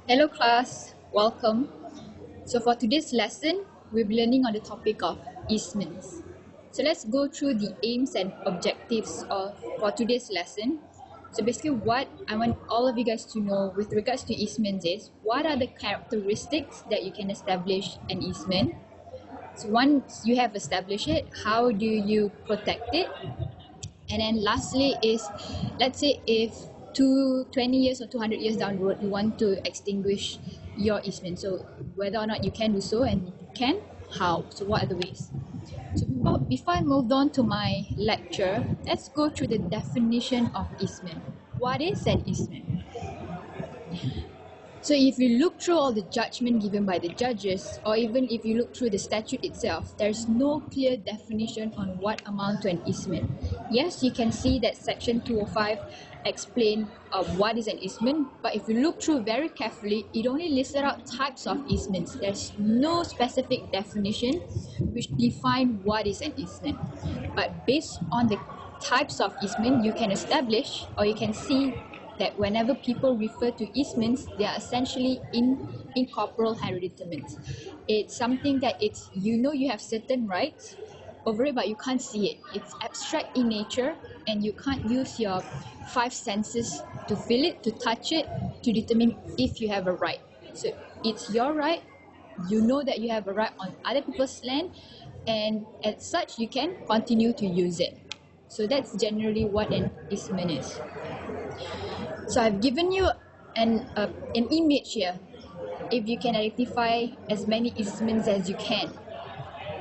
Hello class, welcome. So for today's lesson, we'll be learning on the topic of easements. So let's go through the aims and objectives for today's lesson. So basically what I want all of you guys to know with regards to easements is, what are the characteristics that you can establish an easement? So once you have established it, how do you protect it? And then lastly is, let's say if 20 years or 200 years down the road, you want to extinguish your easement. So whether or not you can do so, and if you can, how? So what are the ways? So before I move on to my lecture, let's go through the definition of easement. What is an easement? So if you look through all the judgment given by the judges, or even if you look through the statute itself, there's no clear definition on what amount to an easement. Yes, you can see that section 205 explain what is an easement, but if you look through very carefully, it only listed out types of easements. There's no specific definition which define what is an easement. But based on the types of easement, you can establish, or you can see that whenever people refer to easements, they are essentially incorporeal hereditaments. It's something that you have certain rights over it, but you can't see it. It's abstract in nature, and you can't use your five senses to feel it, to touch it, to determine if you have a right. So it's your right. You know that you have a right on other people's land, and as such, you can continue to use it. So that's generally what an easement is. So I've given you an image here. If you can identify as many easements as you can.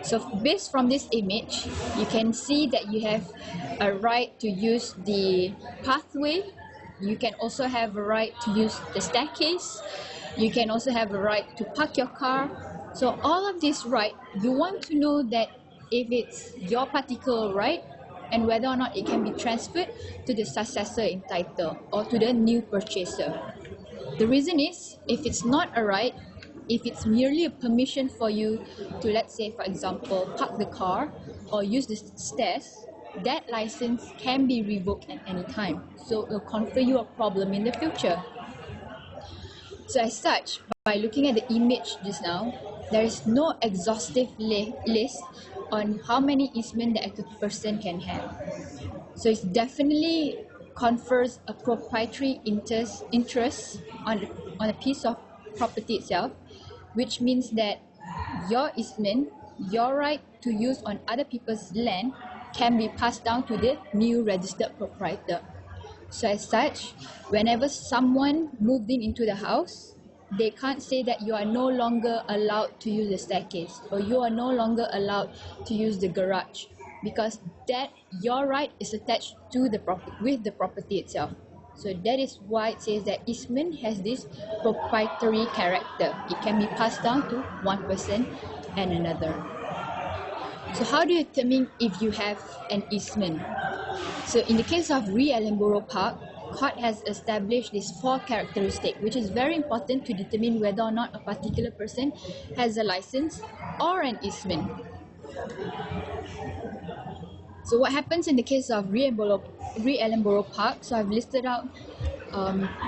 So based from this image, you can see that you have a right to use the pathway. You can also have a right to use the staircase. You can also have a right to park your car. So all of these rights, you want to know that if it's your particular right, and whether or not it can be transferred to the successor in title or to the new purchaser. The reason is, if it's not a right, if it's merely a permission for you to, let's say, for example, park the car or use the stairs, that license can be revoked at any time. So it will confer you a problem in the future. So as such, by looking at the image just now, there is no exhaustive list on how many easement that a person can have. So it definitely confers a proprietary interest on a piece of property itself, which means that your easement, your right to use on other people's land, can be passed down to the new registered proprietor. So as such, whenever someone moved into the house, they can't say that you are no longer allowed to use the staircase, or you are no longer allowed to use the garage, because that your right is attached to the with the property itself. So that is why it says that easement has this proprietary character. It can be passed down to one person and another. So how do you determine if you have an easement? So in the case of Ellenborough Park, court has established these four characteristics, which is very important to determine whether or not a particular person has a license or an easement. So what happens in the case of Ellenborough Park? So I've listed out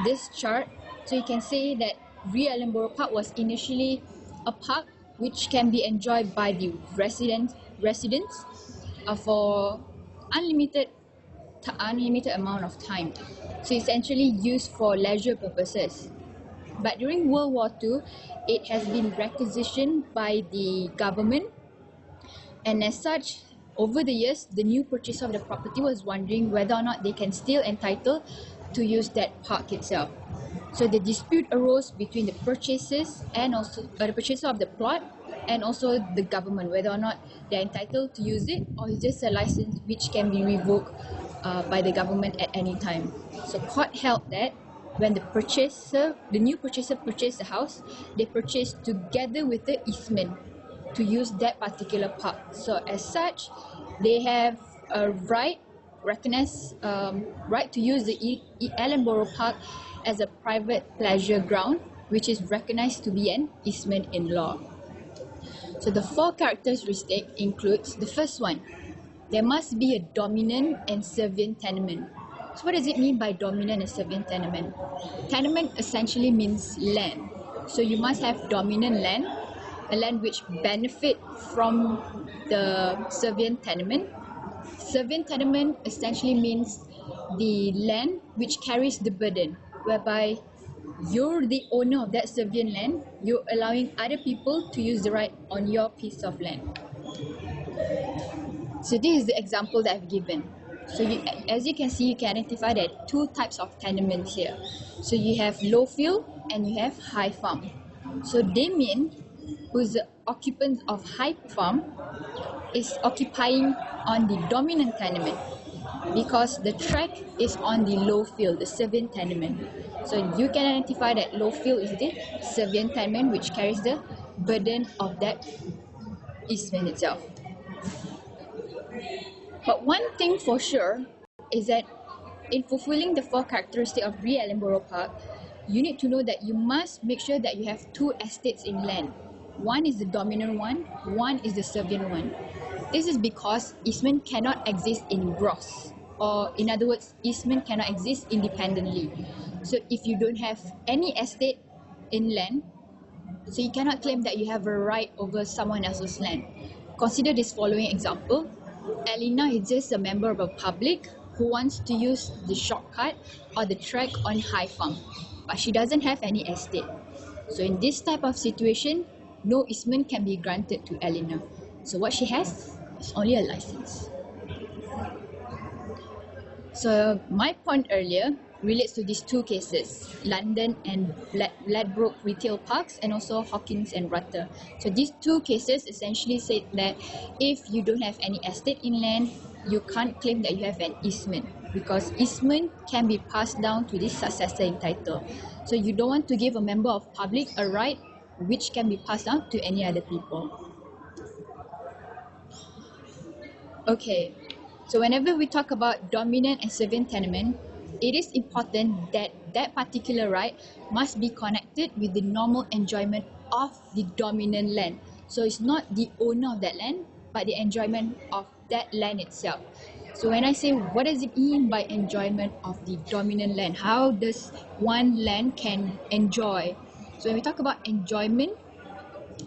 this chart. So you can say that Ellenborough Park was initially a park which can be enjoyed by the residents for unlimited amount of time. So essentially used for leisure purposes. But during World War II, it has been requisitioned by the government, and as such, over the years, the new purchaser of the property was wondering whether or not they can still entitle to use that park itself. So the dispute arose between the purchasers and also the purchaser of the plot and also the government, whether or not they're entitled to use it, or it's just a license which can be revoked by the government at any time. So court held that when the new purchaser purchased the house, they purchased together with the easement to use that particular park. So as such, they have a recognized right to use the Ellenborough Park as a private pleasure ground, which is recognized to be an easement in law. So the four characteristics includes the first one: there must be a dominant and servient tenement. So what does it mean by dominant and servient tenement? Tenement essentially means land. So you must have dominant land, a land which benefit from the servient tenement. Servient tenement essentially means the land which carries the burden, whereby you're the owner of that servient land, you're allowing other people to use the right on your piece of land. So this is the example that I've given. So as you can see, you can identify that two types of tenements here. So you have low field and you have high farm. So Damien, who's the occupant of high farm, is occupying on the dominant tenement because the track is on the low field, the servient tenement. So you can identify that low field is the servient tenement which carries the burden of that easement itself. But one thing for sure is that in fulfilling the four characteristics of Ellen Borough Park, you need to know that you must make sure that you have two estates in land. One is the dominant one is the servient one. This is because easement cannot exist in gross, or in other words, easement cannot exist independently. So if you don't have any estate in land, so you cannot claim that you have a right over someone else's land. Consider this following example. Elena is just a member of a public who wants to use the shortcut or the track on High Farm, but she doesn't have any estate. So in this type of situation, no easement can be granted to Elena. So what she has is only a license. So my point earlier relates to these two cases, London and Ladbroke Retail Parks, and also Hawkins and Rutter. So these two cases essentially said that if you don't have any estate in land, you can't claim that you have an easement, because easement can be passed down to the successor in title. So you don't want to give a member of public a right which can be passed down to any other people. Okay, so whenever we talk about dominant and servient tenement, it is important that that particular right must be connected with the normal enjoyment of the dominant land. So it's not the owner of that land, but the enjoyment of that land itself. So when I say what does it mean by enjoyment of the dominant land, how does one land can enjoy? So when we talk about enjoyment,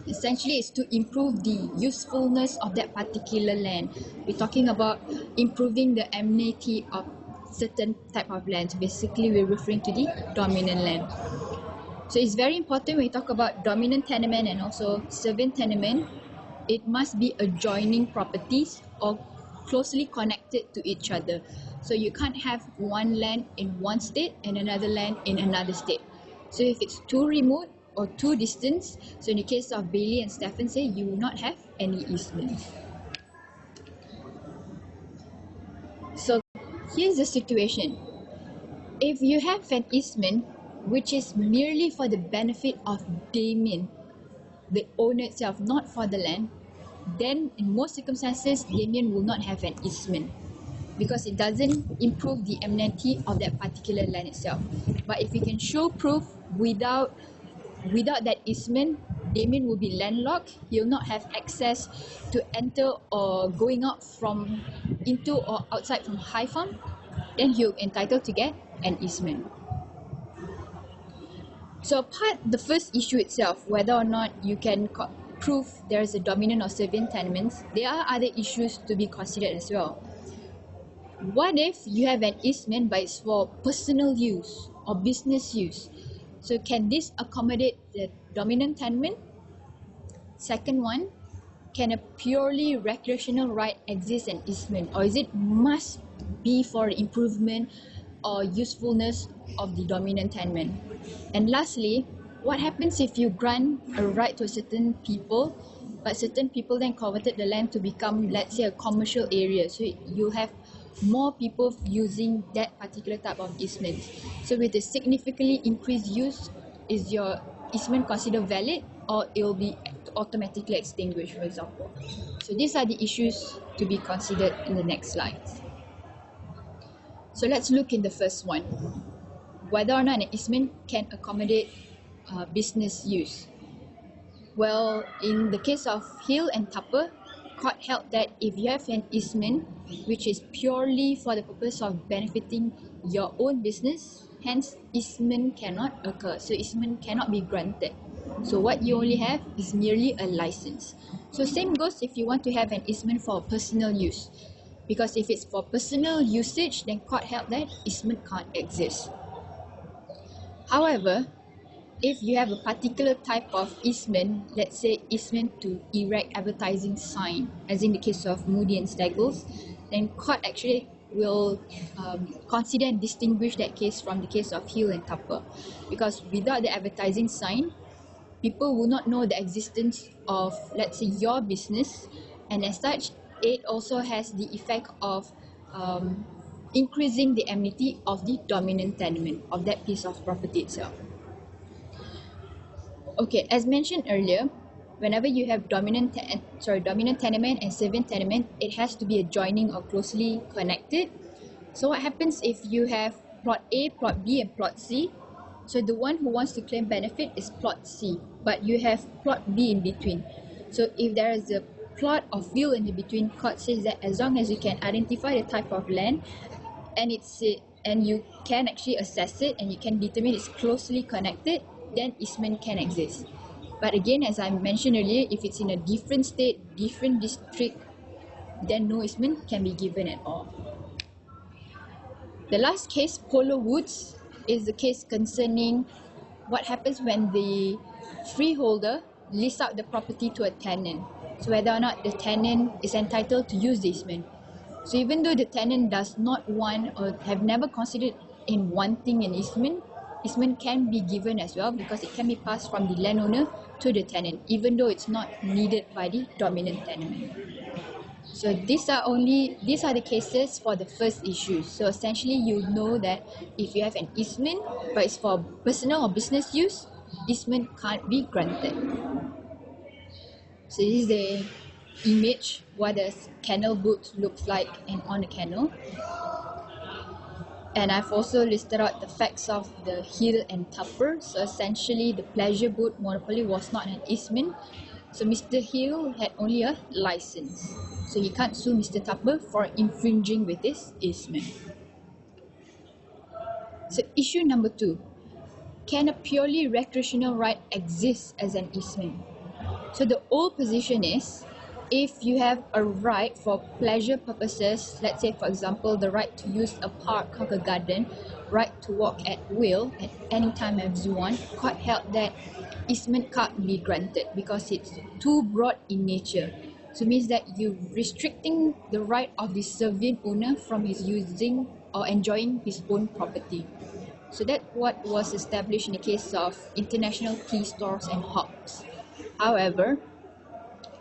essentially is to improve the usefulness of that particular land. We're talking about improving the amenity of certain type of land. So basically we're referring to the dominant land. So it's very important when we talk about dominant tenement and also servient tenement, it must be adjoining properties or closely connected to each other. So you can't have one land in one state and another land in another state. So if it's too remote or too distant, so in the case of Bailey and Stephen say, you will not have any easement. So here's the situation. If you have an easement which is merely for the benefit of Damien, the owner itself, not for the land, then in most circumstances, Damien will not have an easement because it doesn't improve the amenity of that particular land itself. But if you can show proof without that easement, Damien will be landlocked. He will not have access to enter or going out from into or outside from High Farm. Then he'll be entitled to get an easement. So apart the first issue itself, whether or not you can prove there is a dominant or servient tenements, there are other issues to be considered as well. What if you have an easement but it's for personal use or business use? So can this accommodate the dominant tenement? Second one, can a purely recreational right exist in easement, or is it must be for improvement or usefulness of the dominant tenement? And lastly, what happens if you grant a right to a certain people, but certain people then converted the land to become, let's say, a commercial area? So you have more people using that particular type of easement. So with a significantly increased use, is your easement considered valid, or it will be automatically extinguished, for example? So these are the issues to be considered in the next slides. So let's look in the first one, whether or not an easement can accommodate business use. Well, in the case of Hill and Tupper, court held that if you have an easement which is purely for the purpose of benefiting your own business, hence easement cannot occur. So easement cannot be granted. So what you only have is merely a license. So same goes if you want to have an easement for personal use. Because if it's for personal usage, then court held that easement can't exist. However, if you have a particular type of easement, let's say easement to erect advertising sign, as in the case of Moody and Staggles, then court actually will consider and distinguish that case from the case of Hill and Tupper, because without the advertising sign, people will not know the existence of, let's say, your business, and as such, it also has the effect of increasing the amenity of the dominant tenement of that piece of property itself. Okay, as mentioned earlier, whenever you have dominant tenement and servient tenement, it has to be adjoining or closely connected. So what happens if you have plot A, plot B, and plot C? So the one who wants to claim benefit is plot C, but you have plot B in between. So if there is a plot of field in between, court says that as long as you can identify the type of land and you can actually assess it and you can determine it's closely connected, then easement can exist. But again, as I mentioned earlier, if it's in a different state, different district, then no easement can be given at all. The last case, Polo Woods, is the case concerning what happens when the freeholder leases out the property to a tenant. So whether or not the tenant is entitled to use the easement. So even though the tenant does not want or have never considered in wanting an easement, easement can be given as well, because it can be passed from the landowner to the tenant, even though it's not needed by the dominant tenement. So these are the cases for the first issue. So essentially, you know that if you have an easement, but it's for personal or business use, easement can't be granted. So this is the image what a canal boat looks like and on a canal. And I've also listed out the facts of the Hill and Tupper. So essentially, the pleasure boat monopoly was not an easement. So Mr. Hill had only a license. So he can't sue Mr. Tupper for infringing with his easement. So issue number 2. Can a purely recreational right exist as an easement? So the old position is, if you have a right for pleasure purposes, let's say for example the right to use a park or a garden, right to walk at will at any time as you want, court held that easement can't be granted because it's too broad in nature. So it means that you're restricting the right of the servient owner from his using or enjoying his own property. So that's what was established in the case of International Tea Stores and Hops. However,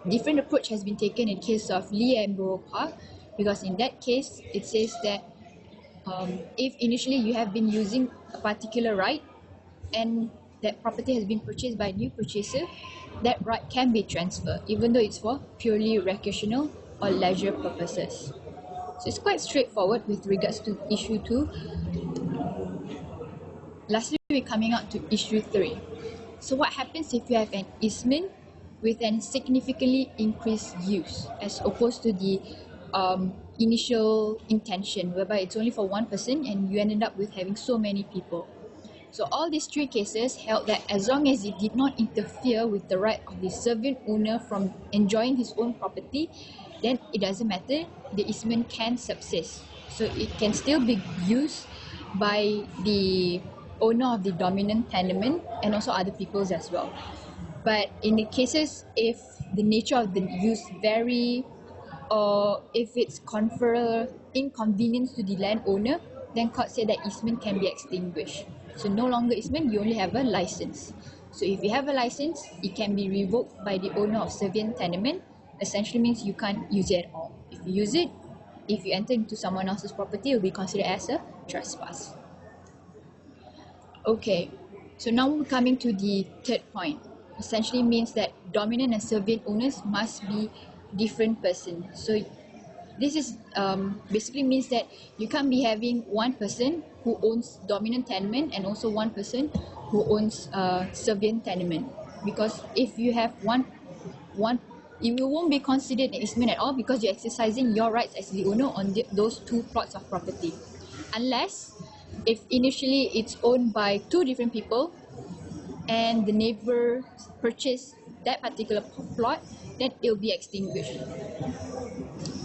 different approach has been taken in case of Lee and Baroque, because in that case it says that if initially you have been using a particular right and that property has been purchased by a new purchaser, that right can be transferred even though it's for purely recreational or leisure purposes. So it's quite straightforward with regards to issue 2. Lastly, we're coming out to issue 3. So what happens if you have an easement with an significantly increased use as opposed to the initial intention, whereby it's only for one person and you ended up with having so many people? So all these 3 cases held that as long as it did not interfere with the right of the servient owner from enjoying his own property, then it doesn't matter, the easement can subsist. So it can still be used by the owner of the dominant tenement and also other peoples as well. But in the cases if the nature of the use vary, or if it's confer inconvenience to the landowner, then court said that easement can be extinguished. So no longer easement, you only have a license. So if you have a license, it can be revoked by the owner of servient tenement. Essentially means you can't use it at all. If you use it, if you enter into someone else's property, it will be considered as a trespass. Okay, so now we're coming to the third point. Essentially means that dominant and servient owners must be different persons. So this is basically means that you can't be having one person who owns dominant tenement and also one person who owns servient tenement, because if you have one it won't be considered an easement at all because you're exercising your rights as the owner on those two plots of property. Unless if initially it's owned by two different people and the neighbor purchased that particular plot, then it will be extinguished.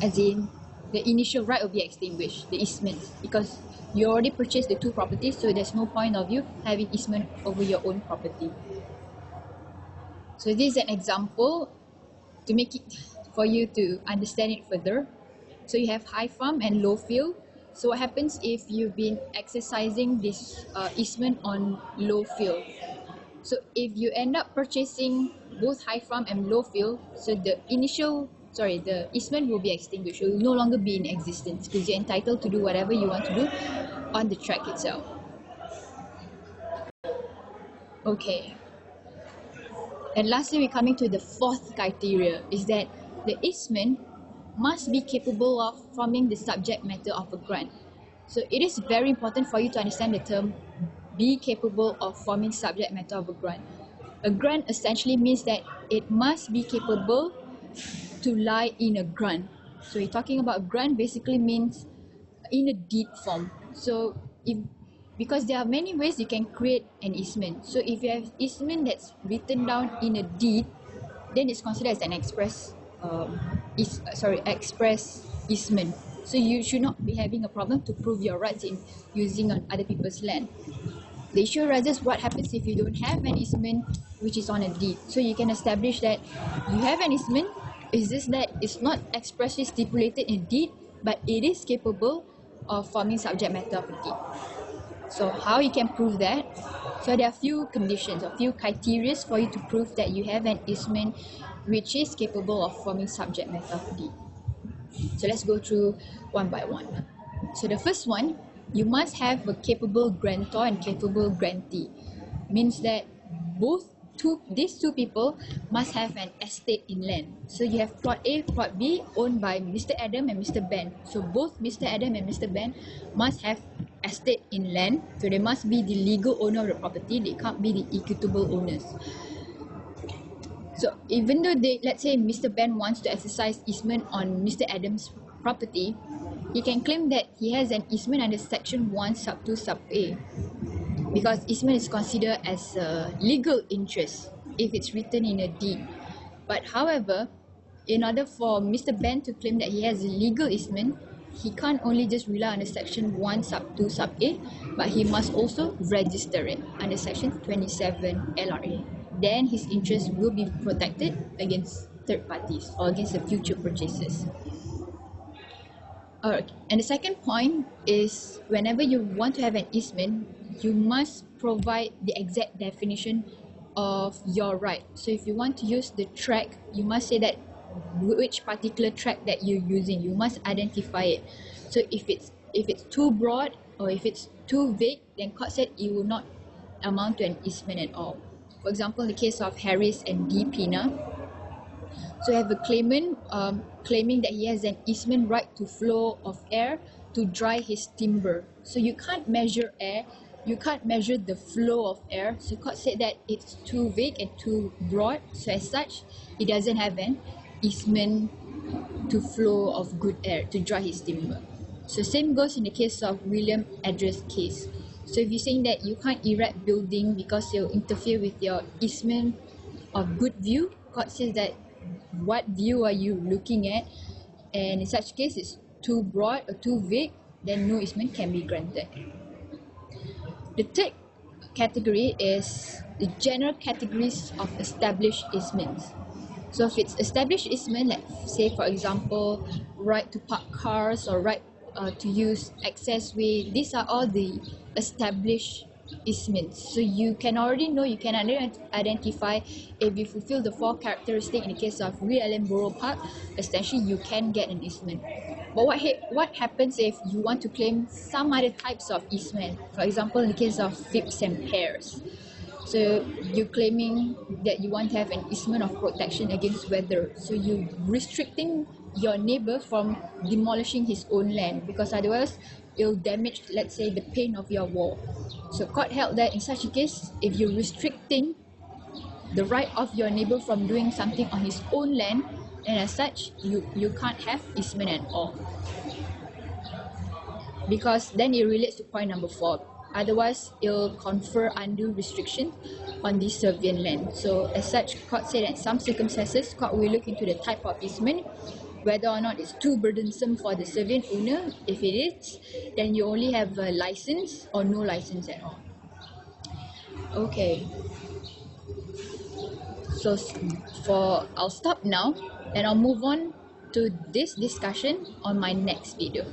As in, the initial right will be extinguished, the easement, because you already purchased the two properties, so there's no point of you having easement over your own property. So this is an example to make it for you to understand it further. So you have high farm and low field. So what happens if you've been exercising this easement on low field? So if you end up purchasing both high farm and low field, so the easement will be extinguished. It will no longer be in existence because you're entitled to do whatever you want to do on the track itself. Okay. And lastly, we're coming to the fourth criteria, is that the easement must be capable of forming the subject matter of a grant. So it is very important for you to understand the term be capable of forming subject matter of a grant. A grant essentially means that it must be capable to lie in a grant. So we're talking about grant basically means in a deed form. So because there are many ways you can create an easement. So if you have easement that's written down in a deed, then it's considered as an express easement. So you should not be having a problem to prove your rights in using on other people's land. The issue arises what happens if you don't have an easement which is on a deed. So you can establish that you have an easement, it's just that it's not expressly stipulated in deed, but it is capable of forming subject matter of a deed. So how you can prove that? So there are few conditions or few criteria for you to prove that you have an easement which is capable of forming subject matter of a deed. So let's go through one by one. So the first one, you must have a capable grantor and capable grantee. Means that these two people must have an estate in land. So you have plot A, plot B owned by Mr. Adam and Mr. Ben. So both Mr. Adam and Mr. Ben must have estate in land. So they must be the legal owner of the property. They can't be the equitable owners. So even though let's say Mr. Ben wants to exercise easement on Mr. Adam's property, he can claim that he has an easement under section 1 sub 2 sub A, because easement is considered as a legal interest if it's written in a deed. But however, in order for Mr. Ben to claim that he has a legal easement, he can't only just rely on the section 1 sub 2 sub A, but he must also register it under section 27 LRA. Then his interest will be protected against third parties or against the future purchases. Alright, and the second point is whenever you want to have an easement, you must provide the exact definition of your right. So if you want to use the track, you must say that which particular track that you're using. You must identify it. So if it's too broad or if it's too vague, then court said it will not amount to an easement at all. For example, in the case of Harris and D. Pina, so you have a claimant claiming that he has an easement right to flow of air to dry his timber. So you can't measure air, you can't measure the flow of air. So court said that it's too vague and too broad. So as such, he doesn't have an easement to flow of good air to dry his timber. So same goes in the case of William Address case. So if you're saying that you can't erect building because it'll interfere with your easement of good view, court says that what view are you looking at, and in such case it's too broad or too vague, then no easement can be granted. The third category is the general categories of established easements. So if it's established easement, like say for example, right to park cars or right to use access way, these are all the established easements. So you can already know, you can identify if you fulfill the four characteristics. In the case of Real Island Borough Park, essentially you can get an easement. But what happens if you want to claim some other types of easement? For example, in the case of Phipps and Pears, so you're claiming that you want to have an easement of protection against weather. So you're restricting your neighbor from demolishing his own land, because otherwise it'll damage, let's say, the pane of your wall. So court held that in such a case, if you're restricting the right of your neighbor from doing something on his own land, and as such, you can't have easement at all. Because then it relates to point number 4. Otherwise, it'll confer undue restrictions on the servient land. So as such, court said that in some circumstances, court will look into the type of easement, whether or not it's too burdensome for the servient owner. If it is, then you only have a license or no license at all. Okay. So I'll stop now and I'll move on to this discussion on my next video.